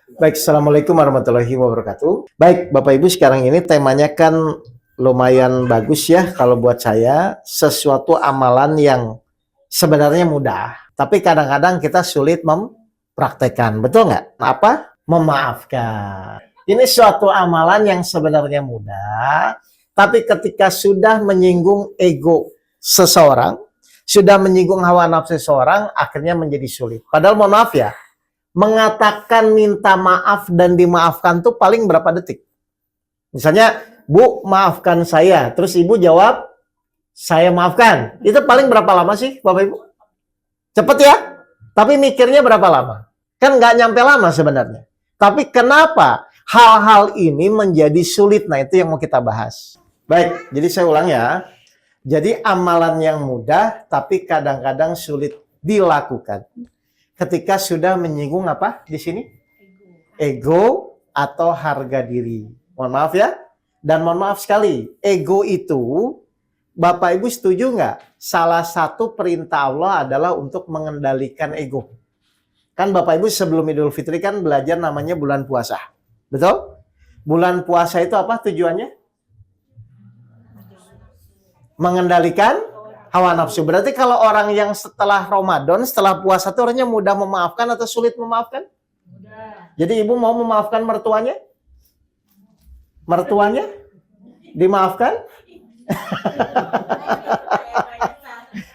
Baik, Assalamualaikum warahmatullahi wabarakatuh. Baik, Bapak Ibu, sekarang ini temanya kan lumayan bagus ya kalau buat saya. Sesuatu amalan yang sebenarnya mudah, tapi kadang-kadang kita sulit mempraktekkan. Betul nggak? Apa? Memaafkan. Ini suatu amalan yang sebenarnya mudah, tapi ketika sudah menyinggung ego seseorang, sudah menyinggung hawa nafsu seseorang, akhirnya menjadi sulit. Padahal mohon maaf ya, mengatakan minta maaf dan dimaafkan tuh paling berapa detik? Misalnya, Bu, maafkan saya. Terus Ibu jawab, saya maafkan. Itu paling berapa lama sih, Bapak Ibu? Cepet ya? Tapi mikirnya berapa lama? Kan nggak nyampe lama sebenarnya. Tapi kenapa hal-hal ini menjadi sulit? Nah, itu yang mau kita bahas. Baik, jadi saya ulang ya. Jadi amalan yang mudah, tapi kadang-kadang sulit dilakukan. Ketika sudah menyinggung apa di sini? Ego atau harga diri. Mohon maaf ya. Dan mohon maaf sekali, ego itu, Bapak Ibu setuju nggak? Salah satu perintah Allah adalah untuk mengendalikan ego. Kan Bapak Ibu sebelum Idul Fitri kan belajar namanya bulan puasa. Betul? Bulan puasa itu apa tujuannya? Mengendalikan hawa nafsu. Berarti kalau orang yang setelah Ramadan, setelah puasa itu orangnya mudah memaafkan atau sulit memaafkan? Mudah. Jadi ibu mau memaafkan mertuanya? Mertuanya? Dimaafkan?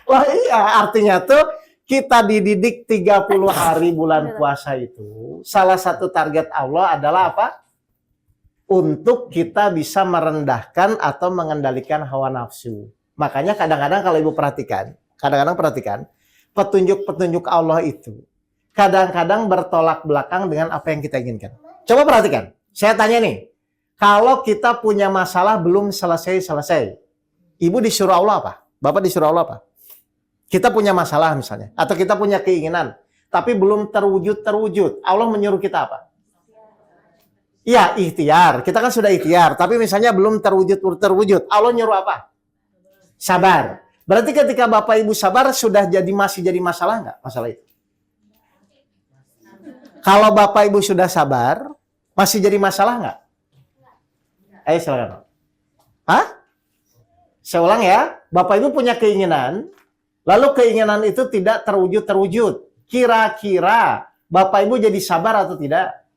Wah iya, artinya tuh kita dididik 30 hari bulan puasa itu. Salah satu target Allah adalah apa? Untuk kita bisa merendahkan atau mengendalikan hawa nafsu. Makanya kadang-kadang kalau ibu perhatikan, petunjuk-petunjuk Allah itu kadang-kadang bertolak belakang dengan apa yang kita inginkan. Coba perhatikan, saya tanya nih, kalau kita punya masalah belum selesai-selesai, ibu disuruh Allah apa? Bapak disuruh Allah apa? Kita punya masalah misalnya, atau kita punya keinginan, tapi belum terwujud. Allah menyuruh kita apa? Iya, ikhtiar. Kita kan sudah ikhtiar, tapi misalnya belum terwujud. Allah nyuruh apa? Sabar. Berarti ketika Bapak Ibu sabar, masih jadi masalah nggak? Masalah itu. Kalau Bapak Ibu sudah sabar, masih jadi masalah nggak? Ayo silakan. Hah? Saya ulang ya. Bapak Ibu punya keinginan, lalu keinginan itu tidak terwujud. Kira-kira Bapak Ibu jadi sabar atau tidak?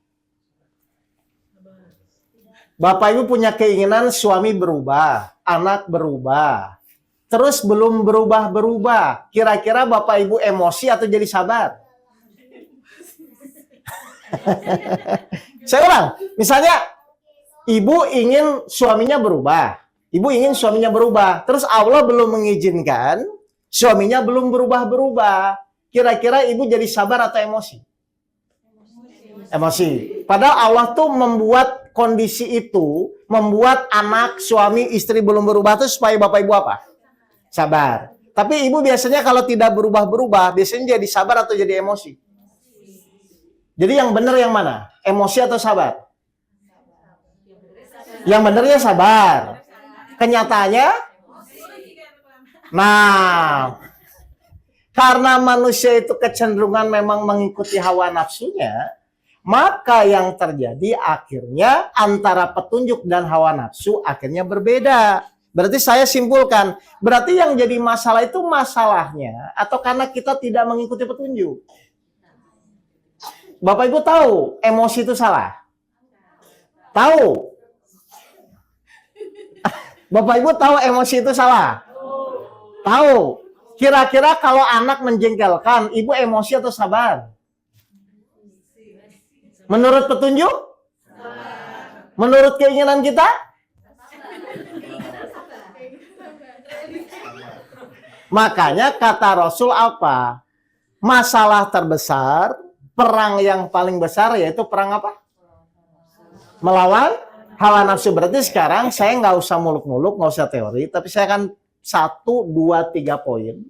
Bapak Ibu punya keinginan suami berubah, anak berubah. Terus belum berubah. Kira-kira Bapak Ibu emosi atau jadi sabar? Saya ulang. Misalnya ibu ingin suaminya berubah. Terus Allah belum mengizinkan, suaminya belum berubah. Kira-kira ibu jadi sabar atau emosi? Emosi. Padahal Allah tuh membuat kondisi itu, membuat anak, suami, istri belum berubah itu supaya Bapak Ibu apa? Sabar. Tapi ibu biasanya kalau tidak berubah, biasanya jadi sabar atau jadi emosi? Jadi yang benar yang mana? Emosi atau sabar? Yang benernya sabar. Kenyataannya? Nah, karena manusia itu kecenderungan memang mengikuti hawa nafsunya, maka yang terjadi akhirnya antara petunjuk dan hawa nafsu akhirnya berbeda. Berarti saya simpulkan, berarti yang jadi masalah itu masalahnya atau karena kita tidak mengikuti petunjuk. Bapak Ibu tahu emosi itu salah? Tahu? Bapak Ibu tahu emosi itu salah? Tahu. Kira-kira kalau anak menjengkelkan, ibu emosi atau sabar? Menurut petunjuk? Menurut keinginan kita? Makanya kata Rasul apa? Masalah terbesar, perang yang paling besar yaitu perang apa? Melawan hawa nafsu. Berarti sekarang saya nggak usah muluk-muluk, nggak usah teori, tapi saya akan 1, 2, 3 poin.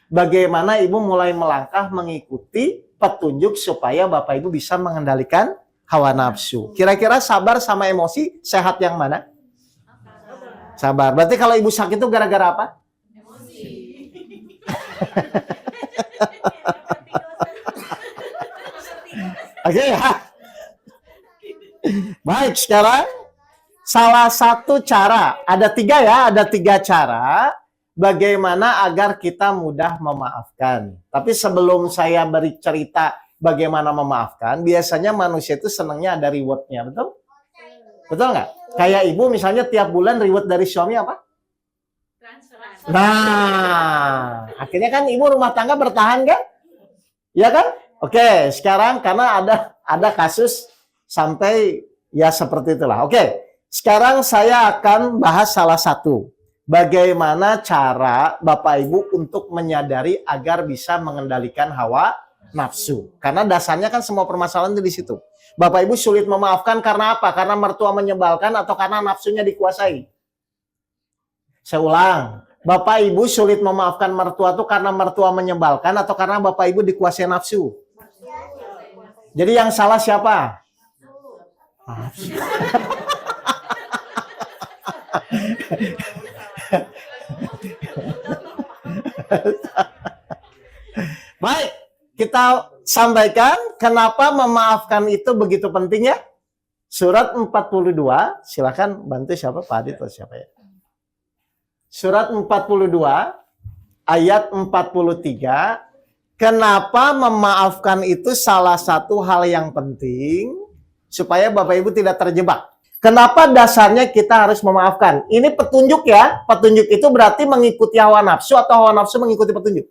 Bagaimana ibu mulai melangkah mengikuti petunjuk supaya Bapak Ibu bisa mengendalikan hawa nafsu. Kira-kira sabar sama emosi sehat yang mana? Sabar. Berarti kalau ibu sakit itu gara-gara apa? Emosi. Oke ya. Baik, sekarang salah satu cara, ada tiga ya, ada tiga cara bagaimana agar kita mudah memaafkan. Tapi sebelum saya beri cerita bagaimana memaafkan, biasanya manusia itu senangnya ada reward-nya, betul? Betul nggak? Kayak ibu misalnya tiap bulan reward dari suami apa? Nah, akhirnya kan ibu rumah tangga bertahan kan? Ya kan? Oke, sekarang karena ada kasus sampai ya seperti itulah. Oke, sekarang saya akan bahas salah satu. Bagaimana cara Bapak Ibu untuk menyadari agar bisa mengendalikan hawa nafsu. Karena dasarnya kan semua permasalahan itu di situ. Bapak Ibu sulit memaafkan karena apa? Karena mertua menyebalkan atau karena nafsunya dikuasai? Saya ulang. Bapak Ibu sulit memaafkan mertua itu karena mertua menyebalkan atau karena Bapak Ibu dikuasai nafsu? Jadi yang salah siapa? Baik, kita sampaikan kenapa memaafkan itu begitu penting ya. Surat 42, silakan bantu siapa Pak Adit atau siapa ya. Surat 42 ayat 43, kenapa memaafkan itu salah satu hal yang penting supaya Bapak Ibu tidak terjebak. Kenapa dasarnya kita harus memaafkan? Ini petunjuk ya. Petunjuk itu berarti mengikuti hawa nafsu atau hawa nafsu mengikuti petunjuk.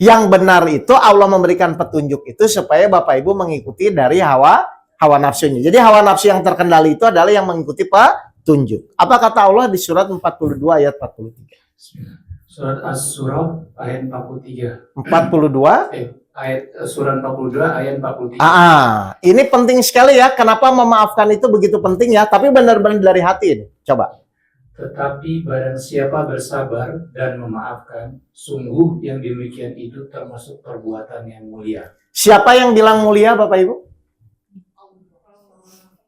Yang benar itu Allah memberikan petunjuk itu supaya Bapak Ibu mengikuti dari hawa nafsunya. Jadi hawa nafsu yang terkendali itu adalah yang mengikuti petunjuk. Apa kata Allah di surat 42 ayat 43? Surat As-Surah ayat 43. 42? Surat 42 ayat 43. Ini penting sekali ya. Kenapa memaafkan itu begitu penting ya? Tapi benar-benar dari hati ini. Coba. Tetapi barang siapa bersabar dan memaafkan, sungguh yang demikian itu termasuk perbuatan yang mulia. Siapa yang bilang mulia, Bapak Ibu?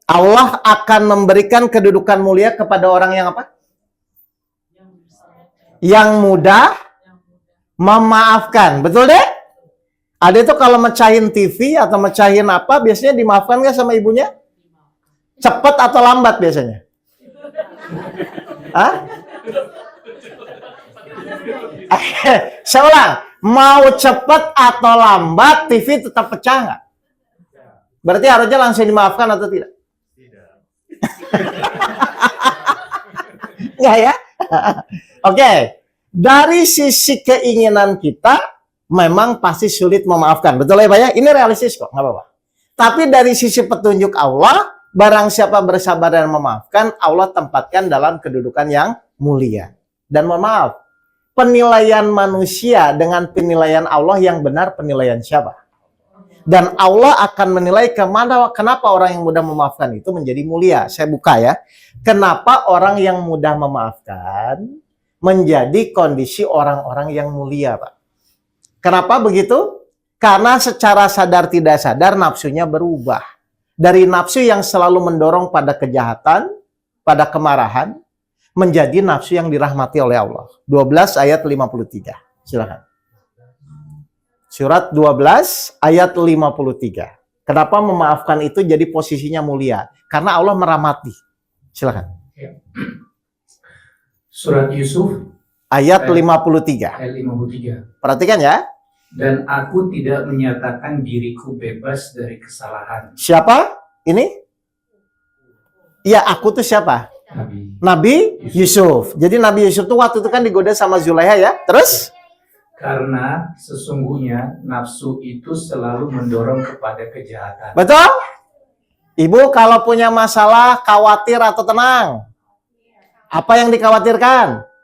Allah akan memberikan kedudukan mulia kepada orang yang apa? Yang mudah memaafkan. Betul deh? Ada itu kalau mecahin TV atau mecahin apa, biasanya dimaafkan nggak sama ibunya? Cepat atau lambat biasanya? Hah? Saya ulang, mau cepat atau lambat TV tetap pecah nggak? Berarti harusnya langsung dimaafkan atau tidak? Tidak. Nggak ya? Oke, dari sisi keinginan kita memang pasti sulit memaafkan. Betul ya Pak ya? Ini realistis kok, nggak apa-apa. Tapi dari sisi petunjuk Allah, barang siapa bersabar dan memaafkan, Allah tempatkan dalam kedudukan yang mulia. Dan mohon maaf, penilaian manusia dengan penilaian Allah yang benar penilaian siapa? Dan Allah akan menilai kenapa orang yang mudah memaafkan itu menjadi mulia. Saya buka ya. Kenapa orang yang mudah memaafkan menjadi kondisi orang-orang yang mulia, Pak? Kenapa begitu? Karena secara sadar tidak sadar nafsunya berubah. Dari nafsu yang selalu mendorong pada kejahatan, pada kemarahan, menjadi nafsu yang dirahmati oleh Allah. 12 ayat 53. Silakan. Surat 12 ayat 53. Kenapa memaafkan itu jadi posisinya mulia? Karena Allah merahmati. Silakan. Surat Yusuf ayat 53. Ayat 53. Perhatikan ya. Dan aku tidak menyatakan diriku bebas dari kesalahan. Siapa? Ini? Ya, aku tuh siapa? Nabi Yusuf. Jadi Nabi Yusuf tuh waktu itu kan digoda sama Zulaiha ya. Terus? Karena sesungguhnya nafsu itu selalu mendorong kepada kejahatan. Betul? Ibu kalau punya masalah khawatir atau tenang? Apa yang dikhawatirkan?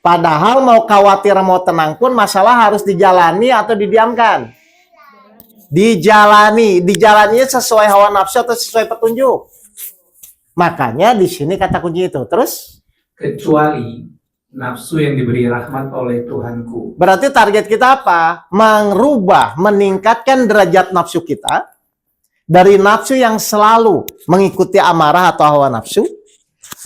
Padahal mau khawatir mau tenang pun masalah harus dijalani atau didiamkan? Dijalani. Dijalaninya sesuai hawa nafsu atau sesuai petunjuk? Makanya di sini kata kunci itu. Terus? Kecuali nafsu yang diberi rahmat oleh Tuhanku. Berarti target kita apa? Merubah, meningkatkan derajat nafsu kita dari nafsu yang selalu mengikuti amarah atau hawa nafsu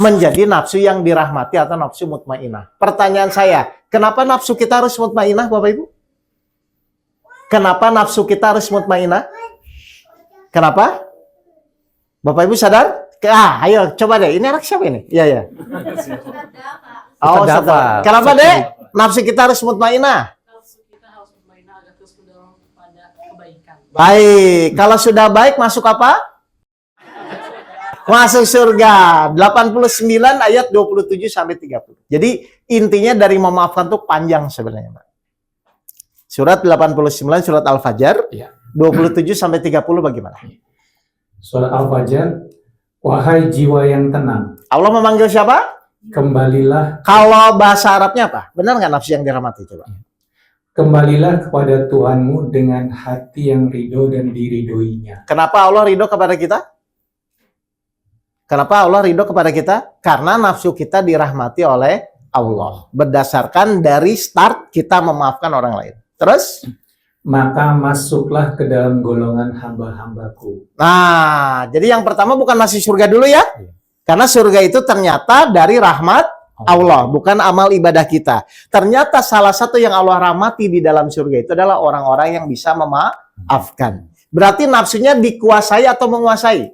menjadi nafsu yang dirahmati atau nafsu mutmainah. Pertanyaan saya, kenapa nafsu kita harus mutmainah, Bapak Ibu? Kenapa nafsu kita harus mutmainah? Kenapa? Bapak Ibu sadar? Ayo coba deh. Ini anak siapa ini? Iya, ya. Oh, Kita dapat. sadar. Kenapa, Dek? Nafsu kita harus mutmainah. Nafsu kita harus bermainah agar terus mendorong kepada kebaikan. Baik. Kalau sudah baik, masuk apa? Masuk surga. 89 ayat 27 sampai 30. Jadi intinya dari memaafkan itu panjang sebenarnya, Pak. Surat 89 surat Al-Fajr. Iya. 27 sampai 30 bagaimana? Surat Al-Fajr, wahai jiwa yang tenang, Allah memanggil siapa? kembalilah Kalau bahasa Arabnya apa? Benar nggak nafsu yang dirahmati? Coba. kembalilah kepada Tuhanmu dengan hati yang ridho dan diridhoinya. Kenapa Allah ridho kepada kita? Kenapa Allah ridho kepada kita? Karena nafsu kita dirahmati oleh Allah. Berdasarkan dari start kita memaafkan orang lain. Terus? Maka masuklah ke dalam golongan hamba-hambaku. Nah, jadi yang pertama bukan masuk surga dulu ya. Karena surga itu ternyata dari rahmat Allah, bukan amal ibadah kita. Ternyata salah satu yang Allah rahmati di dalam surga itu adalah orang-orang yang bisa memaafkan. Berarti nafsunya dikuasai atau menguasai?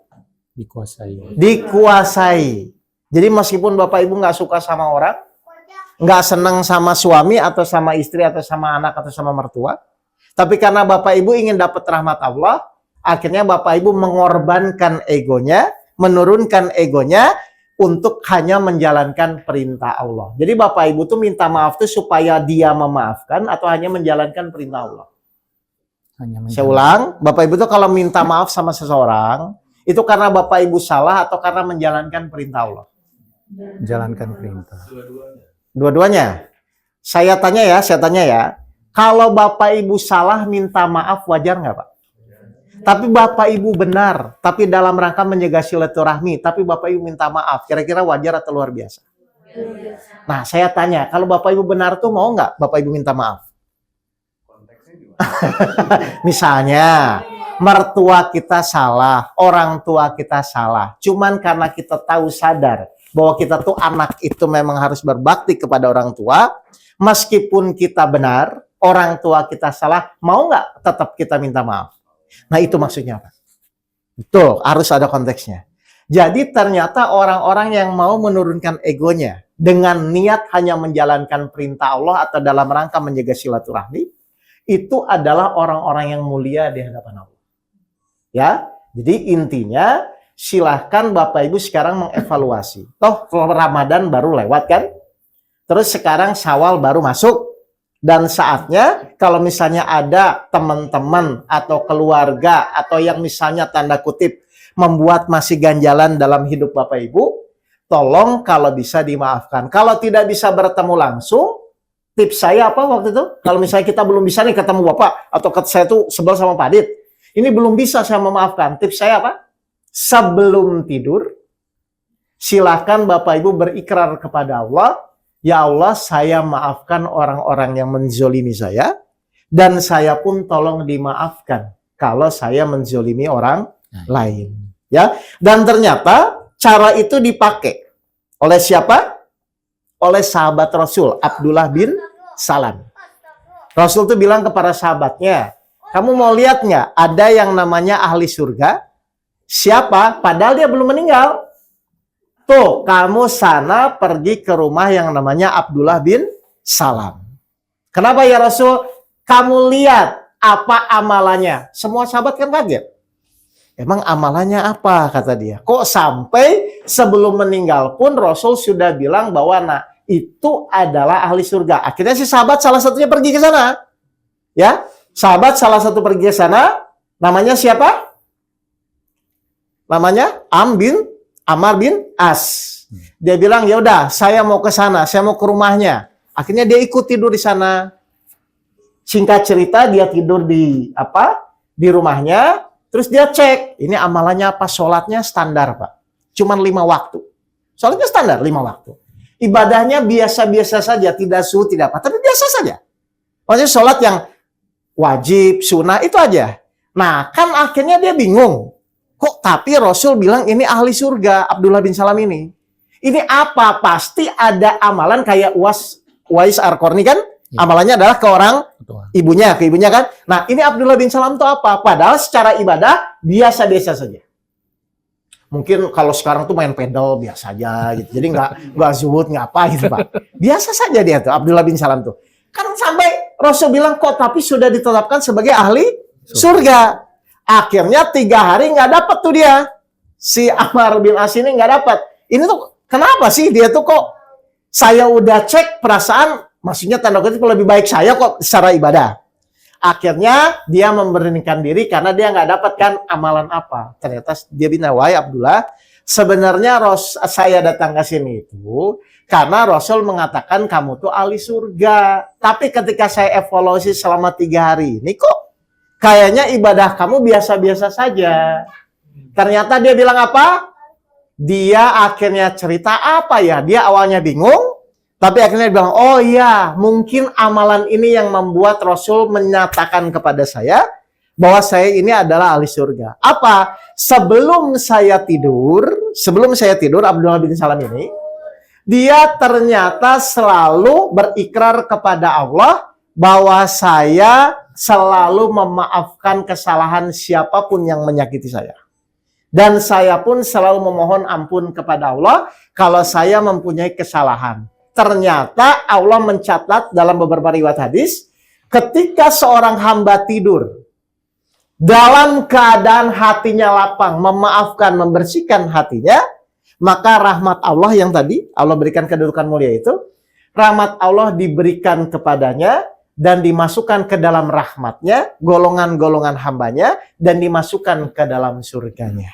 Dikuasai. Dikuasai. Jadi meskipun Bapak Ibu nggak suka sama orang, nggak senang sama suami atau sama istri atau sama anak atau sama mertua, tapi karena Bapak Ibu ingin dapat rahmat Allah, akhirnya Bapak Ibu mengorbankan egonya, menurunkan egonya untuk hanya menjalankan perintah Allah. Jadi Bapak Ibu tuh minta maaf tuh supaya dia memaafkan atau hanya menjalankan perintah Allah. Saya ulang, Bapak Ibu tuh kalau minta maaf sama seseorang, itu karena Bapak Ibu salah atau karena menjalankan perintah Allah? Jalankan perintah. Dua-duanya. Saya tanya ya. Kalau Bapak Ibu salah minta maaf wajar nggak, Pak? Tapi Bapak Ibu benar, tapi dalam rangka menjaga silaturahmi, tapi Bapak Ibu minta maaf, kira-kira wajar atau luar biasa? Nah, saya tanya, kalau Bapak Ibu benar tuh mau nggak Bapak Ibu minta maaf? Misalnya, mertua kita salah, orang tua kita salah, cuman karena kita tahu sadar bahwa kita tuh anak itu memang harus berbakti kepada orang tua, meskipun kita benar, orang tua kita salah, mau nggak tetap kita minta maaf? Nah itu maksudnya apa? Betul, harus ada konteksnya. Jadi ternyata orang-orang yang mau menurunkan egonya dengan niat hanya menjalankan perintah Allah atau dalam rangka menjaga silaturahmi, itu adalah orang-orang yang mulia di hadapan Allah. Ya, jadi intinya silahkan Bapak Ibu sekarang mengevaluasi. Toh Ramadan baru lewat kan? Terus sekarang Syawal baru masuk. Dan saatnya kalau misalnya ada teman-teman atau keluarga atau yang misalnya tanda kutip membuat masih ganjalan dalam hidup Bapak Ibu, tolong kalau bisa dimaafkan. Kalau tidak bisa bertemu langsung, tips saya apa waktu itu? Kalau misalnya kita belum bisa nih ketemu Bapak atau saya tuh sebel sama Pak Adit, ini belum bisa saya memaafkan. Tips saya apa? Sebelum tidur, silakan Bapak Ibu berikrar kepada Allah, ya Allah, saya maafkan orang-orang yang menzolimi saya, dan saya pun tolong dimaafkan kalau saya menzolimi orang lain. Ya, dan ternyata cara itu dipakai oleh siapa? Oleh sahabat Rasul, Abdullah bin Salam. Rasul tuh bilang kepada sahabatnya, kamu mau lihat nggak ada yang namanya ahli surga? Siapa? Padahal dia belum meninggal. Tuh, kamu sana pergi ke rumah yang namanya Abdullah bin Salam. Kenapa ya Rasul? Kamu lihat apa amalannya. Semua sahabat kan kaget. Emang amalannya apa, kata dia. Kok sampai sebelum meninggal pun Rasul sudah bilang bahwa nah itu adalah ahli surga. Akhirnya si sahabat salah satunya pergi ke sana. Ya, sahabat salah satu pergi ke sana. Namanya siapa? Namanya Ammar bin As. Dia bilang, ya udah, saya mau ke sana, saya mau ke rumahnya. Akhirnya dia ikut tidur di sana. Singkat cerita, dia tidur di rumahnya. Terus dia cek, ini amalannya apa? Sholatnya standar, Pak. Cuman 5 waktu. Sholatnya standar 5 waktu. Ibadahnya biasa-biasa saja, tidak sunnah, tidak apa, tapi biasa saja. Maksudnya sholat yang wajib, sunnah, itu aja. Nah, kan akhirnya dia bingung. Kok tapi Rasul bilang ini ahli surga, Abdullah bin Salam ini. Ini apa? Pasti ada amalan kayak Uwais Ar-Qarni kan? Ya. Amalannya adalah ke orang Betul. ke ibunya kan. Nah, ini Abdullah bin Salam itu apa? Padahal secara ibadah biasa-biasa saja. Mungkin kalau sekarang tuh main pedal biasa aja gitu. Jadi nggak zuhud, nggak apa gitu, Pak. Biasa saja dia tuh, Abdullah bin Salam tuh. Kan sampai Rasul bilang kok tapi sudah ditetapkan sebagai ahli surga. Akhirnya 3 hari nggak dapat tuh dia. Si Ammar bin As ini nggak dapat. Ini tuh kenapa sih dia tuh kok saya udah cek perasaan, maksudnya tanda kutip lebih baik saya kok secara ibadah. Akhirnya dia memberanikan diri karena dia nggak dapatkan amalan apa. Ternyata dia bilang, wahai Abdullah, sebenarnya saya datang ke sini itu karena Rasul mengatakan kamu tuh ahli surga. Tapi ketika saya evaluasi selama 3 hari ini kok kayaknya ibadah kamu biasa-biasa saja. Ternyata dia bilang apa? Dia akhirnya cerita apa ya? Dia awalnya bingung. Tapi akhirnya dia bilang, oh iya, mungkin amalan ini yang membuat Rasul menyatakan kepada saya bahwa saya ini adalah ahli surga. Apa? Sebelum saya tidur, Abdullah bin Salam ini, dia ternyata selalu berikrar kepada Allah bahwa saya selalu memaafkan kesalahan siapapun yang menyakiti saya. Dan saya pun selalu memohon ampun kepada Allah kalau saya mempunyai kesalahan. Ternyata Allah mencatat dalam beberapa riwayat hadis, ketika seorang hamba tidur, dalam keadaan hatinya lapang, memaafkan, membersihkan hatinya, maka rahmat Allah yang tadi, Allah berikan kedudukan mulia itu, rahmat Allah diberikan kepadanya, dan dimasukkan ke dalam rahmatnya, golongan-golongan hambanya, dan dimasukkan ke dalam surganya.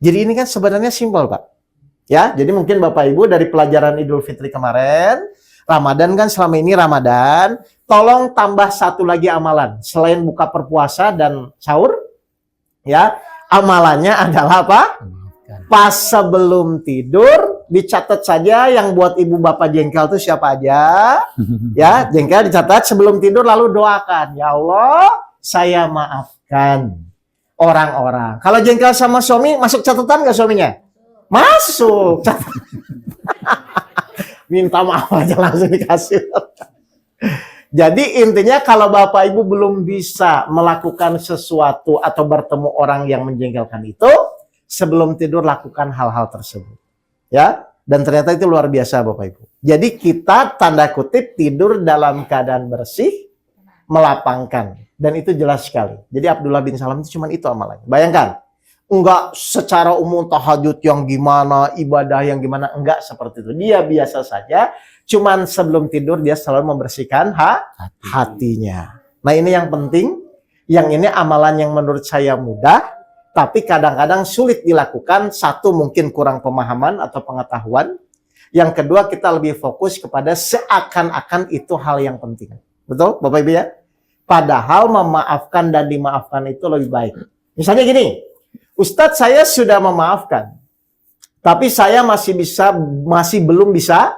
Jadi ini kan sebenarnya simpel, Pak. Ya, jadi mungkin Bapak Ibu dari pelajaran Idul Fitri kemarin, Ramadan kan selama ini Ramadan, tolong tambah satu lagi amalan. Selain buka berpuasa dan sahur, ya, amalannya adalah apa? Pas sebelum tidur, dicatat saja yang buat ibu bapak jengkel itu siapa aja. Ya, jengkel dicatat sebelum tidur lalu doakan. Ya Allah, saya maafkan orang-orang. Kalau jengkel sama suami, masuk catatan nggak suaminya? Masuk. Minta maaf aja langsung dikasih. Jadi intinya kalau Bapak Ibu belum bisa melakukan sesuatu atau bertemu orang yang menjengkelkan itu, sebelum tidur lakukan hal-hal tersebut. Ya, dan ternyata itu luar biasa Bapak Ibu. Jadi kita tanda kutip tidur dalam keadaan bersih, melapangkan. Dan itu jelas sekali. Jadi Abdullah bin Salam itu cuma itu amalannya. Bayangkan. Enggak secara umum tahajud yang gimana, ibadah yang gimana, enggak seperti itu. Dia biasa saja, cuman sebelum tidur dia selalu membersihkan hatinya. Nah ini yang penting, yang ini amalan yang menurut saya mudah, tapi kadang-kadang sulit dilakukan. Satu, mungkin kurang pemahaman atau pengetahuan. Yang kedua, kita lebih fokus kepada seakan-akan itu hal yang penting. Betul Bapak Ibu ya? Padahal memaafkan dan dimaafkan itu lebih baik. Misalnya gini, Ustadz saya sudah memaafkan, tapi saya masih belum bisa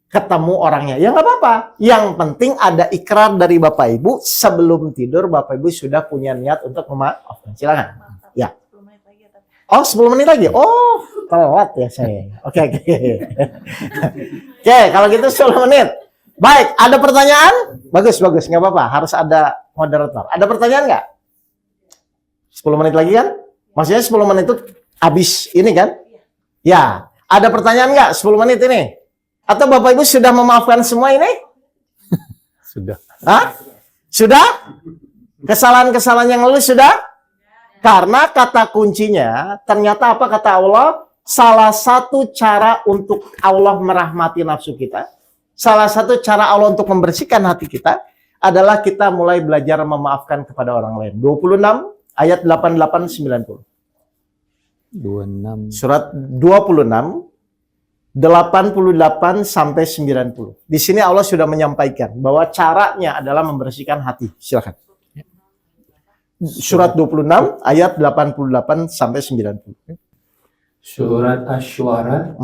ketemu orangnya. Ya nggak apa-apa. Yang penting ada ikrar dari Bapak Ibu sebelum tidur Bapak Ibu sudah punya niat untuk memaafkan. Silakan. Ya. 10 menit lagi ya, Tapi. Oh 10 menit lagi. Oh telat ya saya. Oke. Oke kalau gitu 10 menit. Baik. Ada pertanyaan? Bagus. Nggak apa-apa. Harus ada moderator. Ada pertanyaan nggak? 10 menit lagi kan? Maksudnya 10 menit itu habis ini kan? Ya. Ada pertanyaan nggak 10 menit ini? Atau Bapak Ibu sudah memaafkan semua ini? Sudah. Hah? Sudah? Kesalahan-kesalahan yang lalu sudah? Karena kata kuncinya, ternyata apa kata Allah? Salah satu cara untuk Allah merahmati nafsu kita, salah satu cara Allah untuk membersihkan hati kita, adalah kita mulai belajar memaafkan kepada orang lain. 26 ayat 88-90. 26. Surat 26 88 sampai 90. Di sini Allah sudah menyampaikan bahwa caranya adalah membersihkan hati. Silakan. Surat 26 ayat 88 sampai 90. Surat Asy-Syu'ara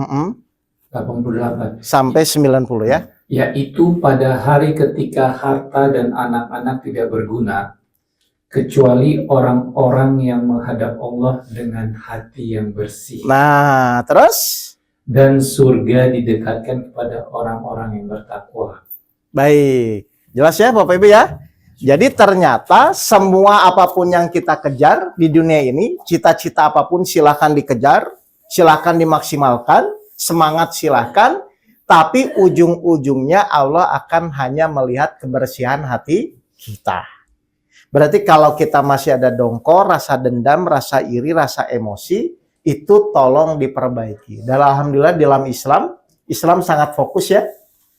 88. Sampai 90 ya. Yaitu pada hari ketika harta dan anak-anak tidak berguna, kecuali orang-orang yang menghadap Allah dengan hati yang bersih. Nah, terus? Dan surga didekatkan kepada orang-orang yang bertakwa. Baik. Jelas ya Bapak Ibu ya? Jadi ternyata semua apapun yang kita kejar di dunia ini, cita-cita apapun silahkan dikejar, silahkan dimaksimalkan, semangat silahkan, tapi ujung-ujungnya Allah akan hanya melihat kebersihan hati kita. Berarti kalau kita masih ada dongkol, rasa dendam, rasa iri, rasa emosi, itu tolong diperbaiki. Dan alhamdulillah dalam Islam sangat fokus ya.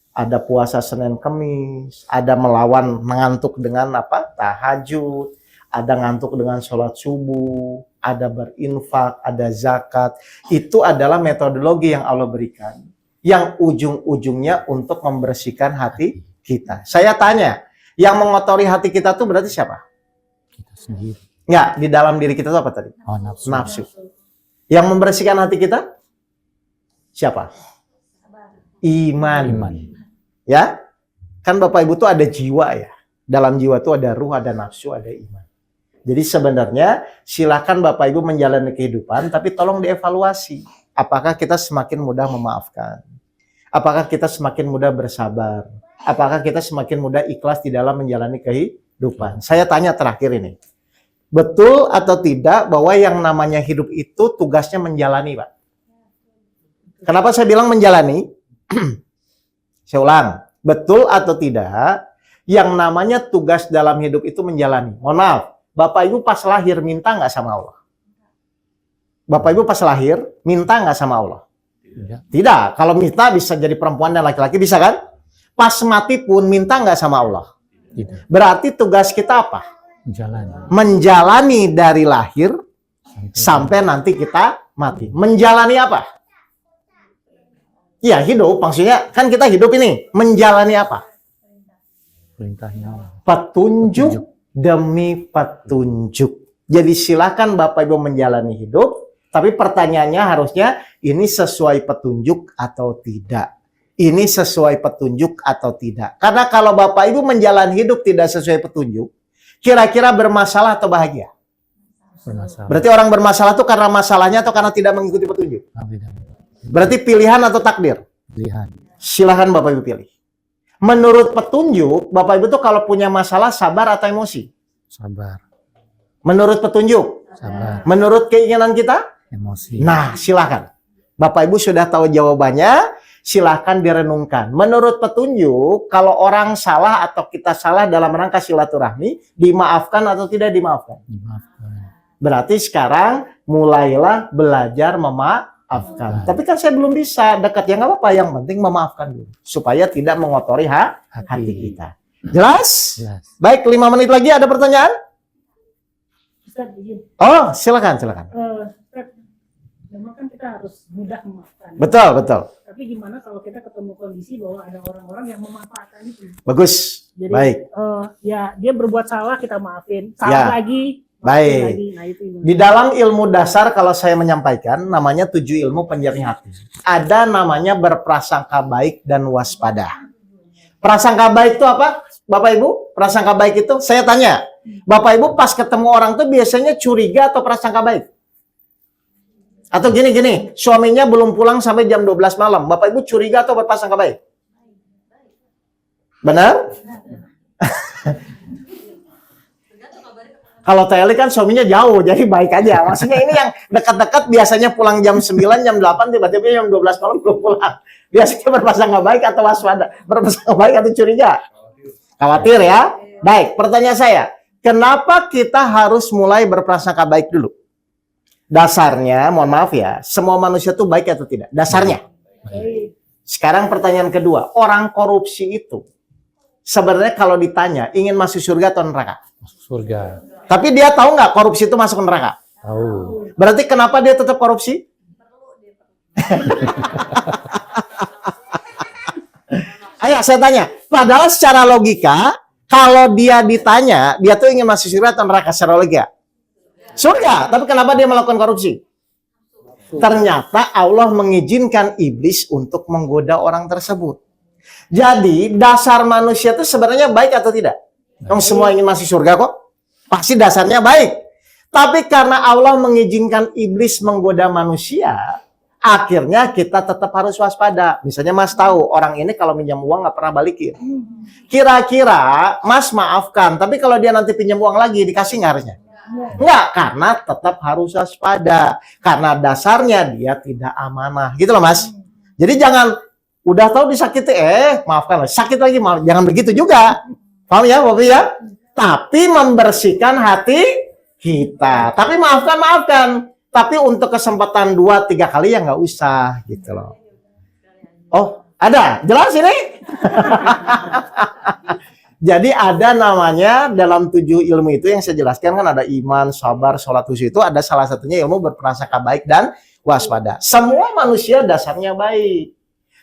Ada puasa Senin Kemis, ada melawan mengantuk dengan tahajud, ada ngantuk dengan sholat subuh, ada berinfak, ada zakat. Itu adalah metodologi yang Allah berikan, yang ujung-ujungnya untuk membersihkan hati kita. Saya tanya, yang mengotori hati kita tuh berarti siapa? Kita sendiri. Enggak, di dalam diri kita tuh apa tadi? Oh, nafsu. Nafsu. Yang membersihkan hati kita siapa? Iman. Ya, kan Bapak Ibu tuh ada jiwa ya. Dalam jiwa tuh ada ruh, ada nafsu, ada iman. Jadi sebenarnya silakan Bapak Ibu menjalani kehidupan, tapi tolong dievaluasi. Apakah kita semakin mudah memaafkan? Apakah kita semakin mudah bersabar? Apakah kita semakin mudah ikhlas di dalam menjalani kehidupan? Saya tanya terakhir ini. Betul atau tidak bahwa yang namanya hidup itu tugasnya menjalani, Pak? Kenapa saya bilang menjalani? Saya ulang, betul atau tidak, yang namanya tugas dalam hidup itu menjalani. Mohon maaf, Bapak Ibu pas lahir minta nggak sama Allah? Bapak Ibu pas lahir minta nggak sama Allah? Tidak. Tidak, kalau minta bisa jadi perempuan dan laki-laki, bisa kan? Pas mati pun minta nggak sama Allah? Tidak. Berarti tugas kita apa? Jalan. Menjalani dari lahir sampai nanti kita mati. Menjalani apa? Ya hidup, maksudnya kan kita hidup ini. Menjalani apa? Perintahnya Allah. Petunjuk demi petunjuk. Jadi silakan Bapak Ibu menjalani hidup, tapi pertanyaannya harusnya ini sesuai petunjuk atau tidak. Ini sesuai petunjuk atau tidak. Karena kalau Bapak Ibu menjalani hidup tidak sesuai petunjuk, kira-kira bermasalah atau bahagia? Bermasalah. Berarti orang bermasalah itu karena masalahnya atau karena tidak mengikuti petunjuk? Tidak. Berarti pilihan atau takdir? Pilihan. Silahkan Bapak Ibu pilih. Menurut petunjuk, Bapak Ibu tuh kalau punya masalah sabar atau emosi? Sabar. Menurut petunjuk? Sabar. Menurut keinginan kita? Emosi. Nah, silahkan. Bapak Ibu sudah tahu jawabannya, silahkan direnungkan. Menurut petunjuk, kalau orang salah atau kita salah dalam rangka silaturahmi, dimaafkan atau tidak dimaafkan? Dimaafkan. Berarti sekarang mulailah belajar memaafkan. Tapi kan saya belum bisa dekat, ya nggak apa-apa. Yang penting memaafkan dulu, supaya tidak mengotori hati kita. Jelas? Jelas. Baik, 5 menit lagi ada pertanyaan? Ustaz, izin. Oh, silakan. Ustaz, memang kan kita harus mudah memaafkan. Betul. Tapi gimana kalau kita ketemu kondisi bahwa ada orang-orang yang memanfaatkan itu? Bagus. Jadi, Baik. Ya dia berbuat salah kita maafin, Ya. salah lagi, maafin Baik. lagi. Nah itu. Di dalam ilmu dasar kalau saya menyampaikan namanya 7 ilmu penjernih hati. Ada namanya berprasangka baik dan waspada. Prasangka baik itu apa? Bapak Ibu, prasangka baik itu saya tanya. Bapak Ibu pas ketemu orang tuh biasanya curiga atau prasangka baik? Atau gini, suaminya belum pulang sampai jam 12 malam. Bapak Ibu curiga atau berprasangka baik? Benar? Kalau Teli kan suaminya jauh, jadi baik aja. Maksudnya ini yang dekat-dekat biasanya pulang jam 9, jam 8, tiba-tiba jam 12 malam belum pulang. Biasanya berprasangka baik atau waspada? Berprasangka baik atau curiga? Khawatir ya? Baik, pertanyaan saya. Kenapa kita harus mulai berprasangka baik dulu? Dasarnya, mohon maaf ya, semua manusia itu baik atau tidak? Dasarnya. Sekarang pertanyaan kedua, orang korupsi itu sebenarnya kalau ditanya ingin masuk surga atau neraka? Masuk surga. Tapi dia tahu nggak korupsi itu masuk neraka? Tahu. Berarti kenapa dia tetap korupsi? Ayo saya tanya. Padahal secara logika, kalau dia ditanya, dia tuh ingin masuk surga atau neraka secara logika? Surga. Tapi kenapa dia melakukan korupsi? Ternyata Allah mengizinkan iblis untuk menggoda orang tersebut. Jadi dasar manusia itu sebenarnya baik atau tidak? Yang semua ingin masuk surga kok. Pasti dasarnya baik. Tapi karena Allah mengizinkan iblis menggoda manusia, Akhirnya kita tetap harus waspada. Misalnya Mas tahu orang ini kalau minjam uang nggak pernah balikin. Kira-kira Mas maafkan, tapi kalau dia nanti pinjam uang lagi dikasih nggak harusnya? Enggak, karena tetap harus waspada. Karena dasarnya dia tidak amanah. Gitu loh Mas. Jadi jangan udah tahu disakiti, maafkan, sakit lagi, maaf. Jangan begitu juga. Paham ya Bapak ya? Tapi membersihkan hati kita. Tapi maafkan. Tapi untuk kesempatan 2-3 kali ya nggak usah gitu loh. Oh, ada? Jelas ini? Jadi ada namanya dalam 7 ilmu itu yang saya jelaskan kan ada iman, sabar, sholat, khusyuk itu ada salah satunya ilmu berprasangka baik dan waspada. Semua manusia dasarnya baik.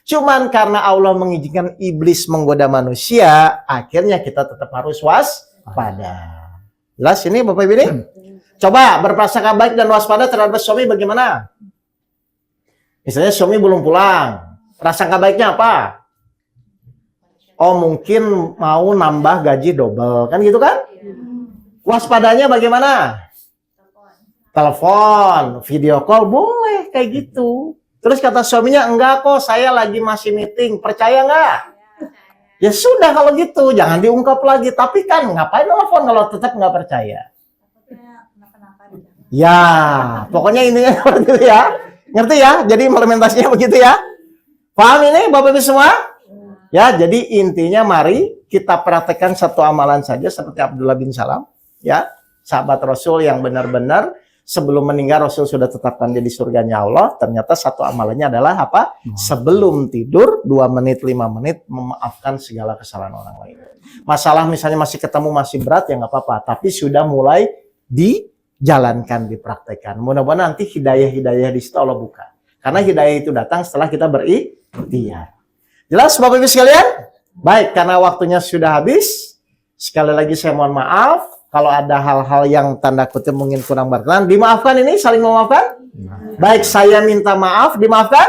Cuman karena Allah mengizinkan iblis menggoda manusia, akhirnya kita tetap harus waspada. Jelas ini Bapak Ibu ini? Coba berprasangka baik dan waspada terhadap suami bagaimana? Misalnya suami belum pulang, prasangka baiknya apa? Oh mungkin mau nambah gaji double, kan gitu kan? Waspadanya bagaimana? Telepon, video call boleh kayak gitu. Terus kata suaminya, enggak kok saya lagi masih meeting, percaya nggak? Ya sudah kalau gitu, jangan diungkap lagi. Tapi kan ngapain telepon kalau tetap nggak percaya? Ya, pokoknya intinya seperti itu ya. Ngerti ya? Jadi implementasinya begitu ya. Paham ini Bapak Ibu semua? Ya, jadi intinya mari kita praktekkan satu amalan saja seperti Abdullah bin Salam, ya, sahabat Rasul yang benar-benar sebelum meninggal Rasul sudah tetapkan dia di surganya Allah. Ternyata satu amalannya adalah apa? Sebelum tidur 2 menit 5 menit memaafkan segala kesalahan orang lain. Masalah misalnya masih ketemu masih berat ya nggak apa-apa, tapi sudah mulai dijalankan, dipraktekkan. Mudah-mudahan nanti hidayah-hidayah di situ Allah buka. Karena hidayah itu datang setelah kita berikhtiar. Jelas Bapak Ibu sekalian? Baik, karena waktunya sudah habis. Sekali lagi saya mohon maaf. Kalau ada hal-hal yang tanda kutip mungkin kurang berkenan, dimaafkan ini, saling memaafkan? Baik, saya minta maaf, dimaafkan?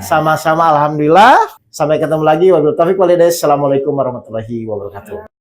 Sama-sama, alhamdulillah. Sampai ketemu lagi. Wabillahi taufiq wal hidayah. Assalamualaikum warahmatullahi wabarakatuh.